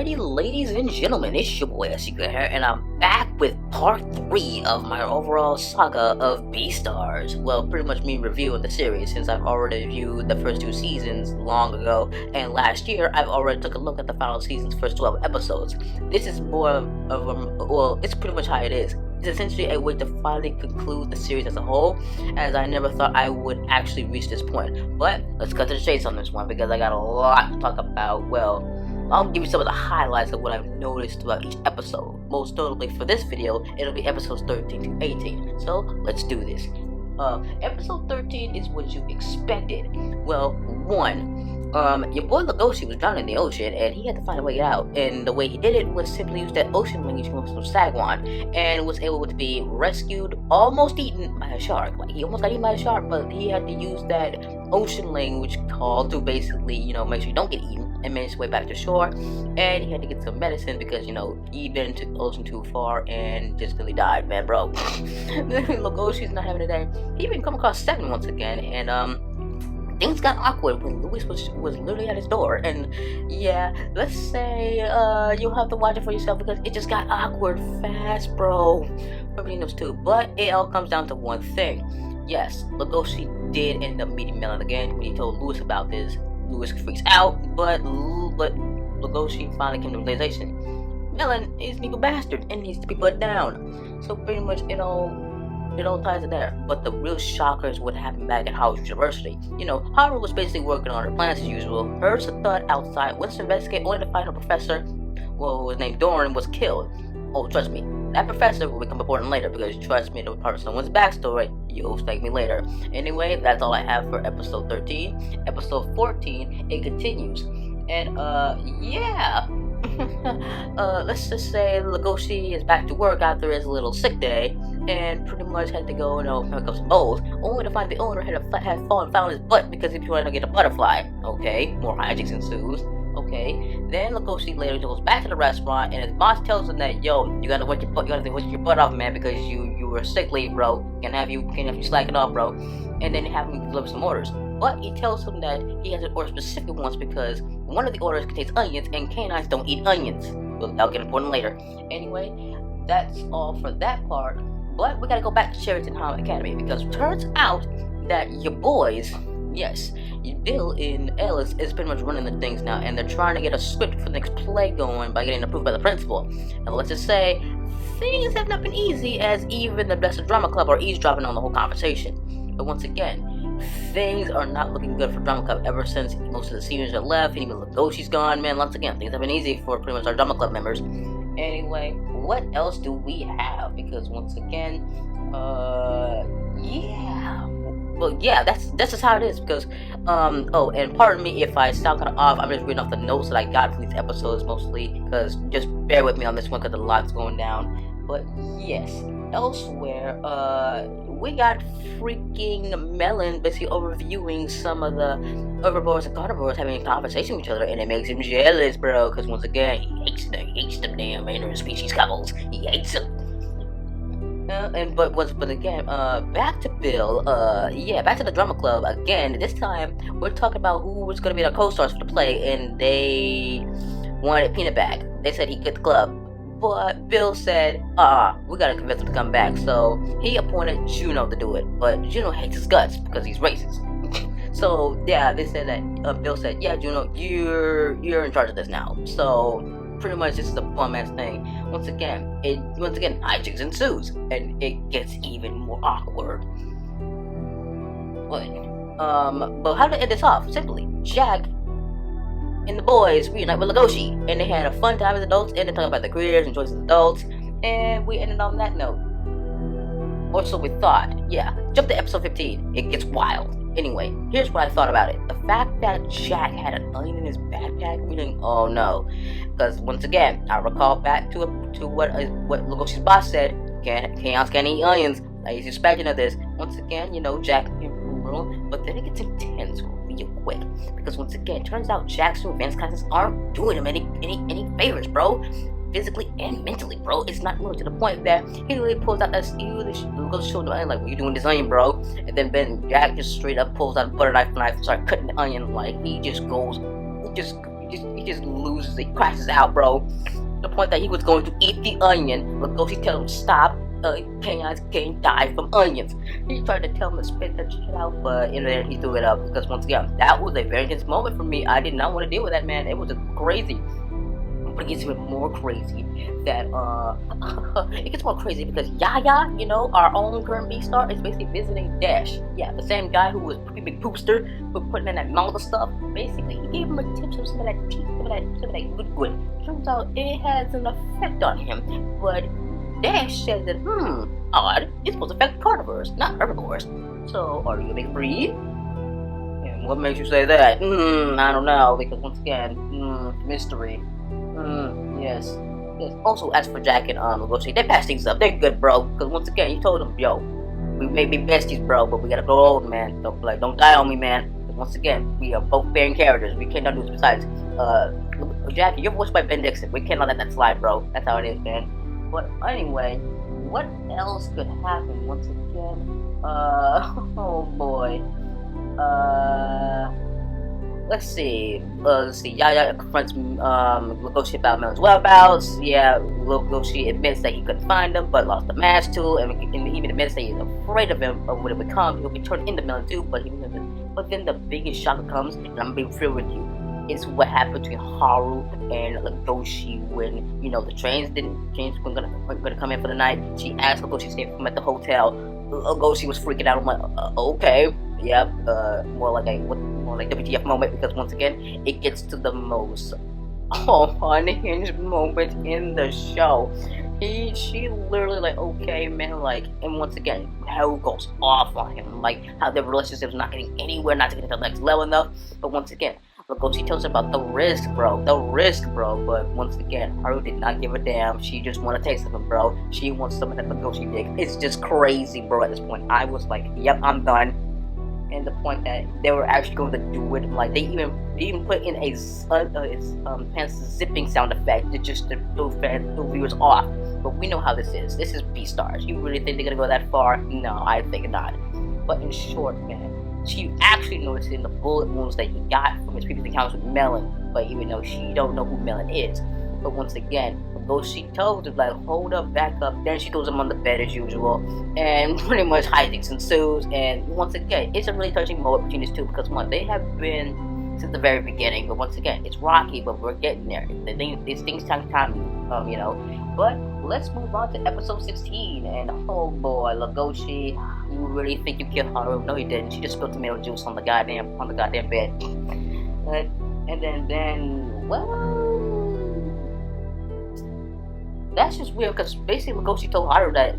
Alrighty, ladies and gentlemen, it's your boy SCGRANT here, and I'm back with part 3 of my overall saga of BEASTARS. Well, pretty much me reviewing the series, since I've already reviewed the first 2 seasons long ago, and last year I've already took a look at the final season's first 12 episodes. This is more of well, it's pretty much how it is. It's essentially a way to finally conclude the series as a whole, as I never thought I would actually reach this point. But let's cut to the chase on this one, because I got a lot to talk about. Well, I'll give you some of the highlights of what I've noticed throughout each episode. Most notably for this video, it'll be episodes 13 to 18. So let's do this. Episode 13 is what you expected. Well, your boy Legoshi was drowning in the ocean, and he had to find a way out. And the way he did it was simply use that ocean language from SCGRANT, and was able to be rescued, almost eaten by a shark. Like, he almost got eaten by a shark, but he had to use that ocean language call to basically, make sure you don't get eaten, and made his way back to shore. And he had to get some medicine because, he'd been to the ocean too far and just really died, man, bro. Legoshi's not having a day. He even come across Seven once again, and things got awkward when Louis was literally at his door. And yeah, let's say you'll have to watch it for yourself, because it just got awkward fast, bro, between those two. But it all comes down to one thing. Yes, Legoshi did end up meeting Melon again. When he told Louis about this, Louis freaks out, but Legoshi finally came to the realization Melon is an evil bastard and needs to be put down. So pretty much it all ties in there. But the real shocker is what happened back at Howard University. Haru was basically working on her plans as usual. Heard a thud outside, went to investigate, only to find her professor, who was named Doran, was killed. Oh, trust me, that professor will become important later, because trust me, to part of someone's backstory, you'll thank me later. Anyway, that's all I have for episode 13. Episode 14, it continues. And yeah. Let's just say Legoshi is back to work after his little sick day, and pretty much had to go, pick up some bowls, only to find the owner had fallen found his butt because he tried to get a butterfly. Okay, more hijinks ensues. Okay, then Legoshi later goes back to the restaurant, and his boss tells him that, yo, you gotta wash your butt off, man, because you were sick leave, bro. Can't have you slacking off, bro. And then have him deliver some orders. But he tells him that he has to order specific ones because one of the orders contains onions, and canines don't eat onions. Well, that'll get important later. Anyway, that's all for that part. But we gotta go back to Sheraton High Academy, because it turns out that your boys, yes, Bill and Ellis is pretty much running the things now, and they're trying to get a script for the next play going by getting approved by the principal. And let's just say, things have not been easy, as even the best of drama club are eavesdropping on the whole conversation. But once again, things are not looking good for drama club ever since most of the seniors are left, and even Legoshi's gone, man. Once again, things have been easy for pretty much our drama club members. Anyway, what else do we have? Because once again, yeah. Well, yeah, that's just how it is, because, oh, and pardon me if I sound kind of off. I'm just reading off the notes that I got from these episodes mostly, because just bear with me on this one, because a lot's going down. But yes, elsewhere, we got freaking Melon basically overviewing some of the herbivores and carnivores having a conversation with each other, and it makes him jealous, bro, because once again, he hates them damn interspecies couples. He hates them. But again, back to Bill, back to the drama club again. This time, we're talking about who was going to be the co-stars for the play, and they wanted Peanut back. They said he quit the club, but Bill said, we gotta convince him to come back, so he appointed Juno to do it, but Juno hates his guts because he's racist. So, yeah, they said that, Bill said, yeah, Juno, you're in charge of this now, so pretty much this is a bum-ass thing. Once again, hijinks ensues, and it gets even more awkward. But how to end this off? Simply, Jack and the boys reunite with Legoshi, and they had a fun time as adults, and they talked about their careers and choices as adults, and we ended on that note. Or so we thought. Yeah, jump to episode 15. It gets wild. Anyway, here's what I thought about it. The fact that Jack had an onion in his backpack, meaning, oh no. Because once again, I recall back to what Legoshi's boss said, chaos can't eat onions. I was expecting of this. Once again, Jack came from the room, but then it gets intense real quick. Because once again, it turns out Jack's new advanced classes aren't doing him any favors, bro. Physically and mentally, bro. It's not really to the point that he really pulls out that steel, goes show the onion like, what you doing this onion, bro? And then Jack just straight up pulls out a butter knife and starts cutting the onion, like he just goes He just loses it, crashes out, bro. The point that he was going to eat the onion, Legoshi tell him stop. Chaos can't die from onions. He tried to tell him to spit that shit out, but in there he threw it up because once again, that was a very intense moment for me. I did not want to deal with that, man. It was crazy. But it gets even more crazy that it gets more crazy because Yaya, you know, our own current B-star, is basically visiting Dash. Yeah, the same guy who was pretty big poopster, who putting in that manga stuff. Basically, he gave him a tip of some of that tea, some of that liquid. Turns out it has an effect on him, but Dash said that, odd, it's supposed to affect carnivores, not herbivores. So, are you gonna make it breathe? And what makes you say that? I don't know, because once again, mystery. Yes. Also, as for Jack and Legoshi, they patched things up. They're good, bro. Because once again, he told them, yo, we may be besties, bro, but we gotta grow old, man. Don't die on me, man. Because once again, we are both bearing characters. We cannot do this besides. Jackie, you're voiced by Ben Dixon. We cannot let that slide, bro. That's how it is, man. But anyway, what else could happen once again? Oh boy. Let's see. Yaya confronts Legoshi about Melon's whereabouts. Yeah, Legoshi admits that he couldn't find him, but lost the mask too, and he even admits that he's afraid of him, of what it would come. He'll be turned into Melon too, but then the biggest shocker comes, and I'm being real with you. It's what happened between Haru and Legoshi when, you know, the trains were gonna come in for the night. She asked Legoshi to stay with him at the hotel. Legoshi was freaking out. I'm like, okay, yep, more like WTF moment, because once again, it gets to the most unhinged moment in the show. She literally like, okay, man, like, and once again, Haru goes off on him, like how their relationship's not getting anywhere, not to get to the next level enough. But once again, Legoshi tells her about the risk, bro. But once again, Haru did not give a damn. She just want to taste of him, bro. She wants some of that Legoshi dick. It's just crazy, bro. At this point, I was like, yep, I'm done. And the point that they were actually going to do it, like they even put in a pants zipping sound effect to just to throw viewers off. But we know how this is. This is BEASTARS. You really think they're gonna go that far? No, I think not. But in short, man, she actually noticed in the bullet wounds that he got from his previous encounters with Melon, but even though she don't know who Melon is. But once again, Legoshi tells her, like, hold up, back up. Then she throws him on the bed as usual, and pretty much hijinks ensues. And once again, it's a really touching moment between these two, because one, they have been since the very beginning, but once again, it's rocky, but we're getting there. These things take time, you know. But let's move on to episode 16, and oh boy, Legoshi, you really think you killed Haru? No, you didn't. She just spilled tomato juice on the goddamn bed. And then, well, that's just weird, because basically Legoshi told Haru that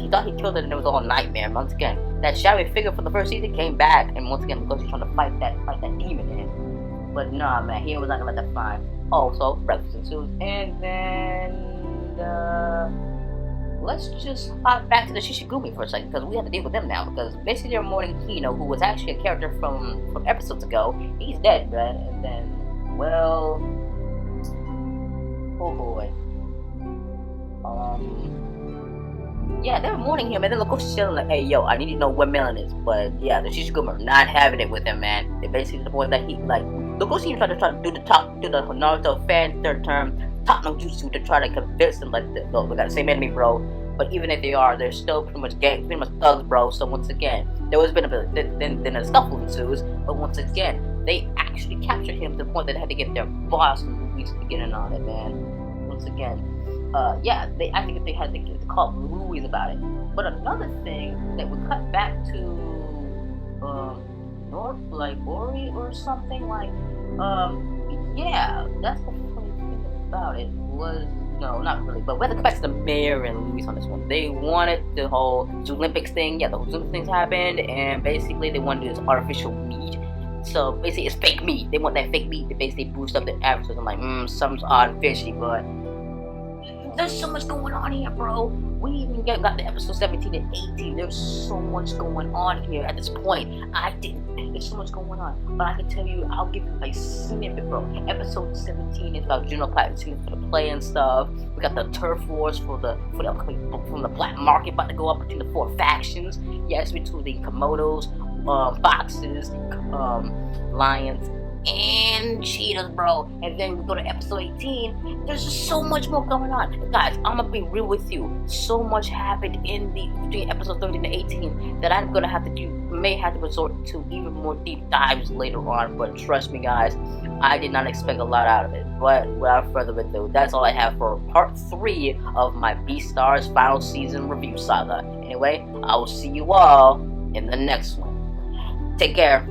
he thought he killed her and it was all a nightmare. Once again, that shadowy figure from the first season came back, and once again Legoshi's trying to fight that demon in him. But nah, man, he was not gonna let that fly. Also, breakfast ensues, and then let's just hop back to the Shishigumi for a second, because we have to deal with them now. Because basically, their morning Kino, who was actually a character from episodes ago, he's dead, right? And then, well, oh boy. Yeah, they were mourning him, and then Legoshi's telling like, hey, yo, I need to know where Melon is. But yeah, the Shishigumi are not having it with him, man. They basically to the point that he, like, Legoshi tried to do the Naruto fan third term top no jutsu to try to convince them, like, no, we got the same enemy, bro. But even if they are, they're still pretty much thugs, bro. So once again, there was been then a scuffle ensues. But once again, they actually captured him to the point that they had to get their boss Luis to get in on it, man. Once again. Yeah, I think they had to call Louis about it. But another thing that we cut back to North, like Ori or something, like yeah, that's the funny thing about it was, no, not really, but we had to cut back to the mayor and Louis on this one. They wanted the whole Olympics thing. Yeah, the whole Olympics things happened, and basically they wanted this artificial meat. So basically, it's fake meat. They want that fake meat to basically boost up the average. I'm like, something's odd and fishy, but there's so much going on here, bro. We even got to episode 17 and 18. There's so much going on here at this point. There's so much going on. But I can tell you, I'll give you a snippet, bro. Episode 17 is about general practicing for the play and stuff. We got the turf wars for the upcoming from the black market about to go up between the 4 factions. Yes, between the Komodos, foxes, lions, and cheetahs, bro. And then we go to episode 18. There's just so much more going on, guys. I'm gonna be real with you. So much happened between episode 13 and 18 that I'm gonna have to may have to resort to even more deep dives later on. But trust me, guys, I did not expect a lot out of it. But without further ado, that's all I have for part 3 of my BEASTARS final season review saga. Anyway, I will see you all in the next one. Take care.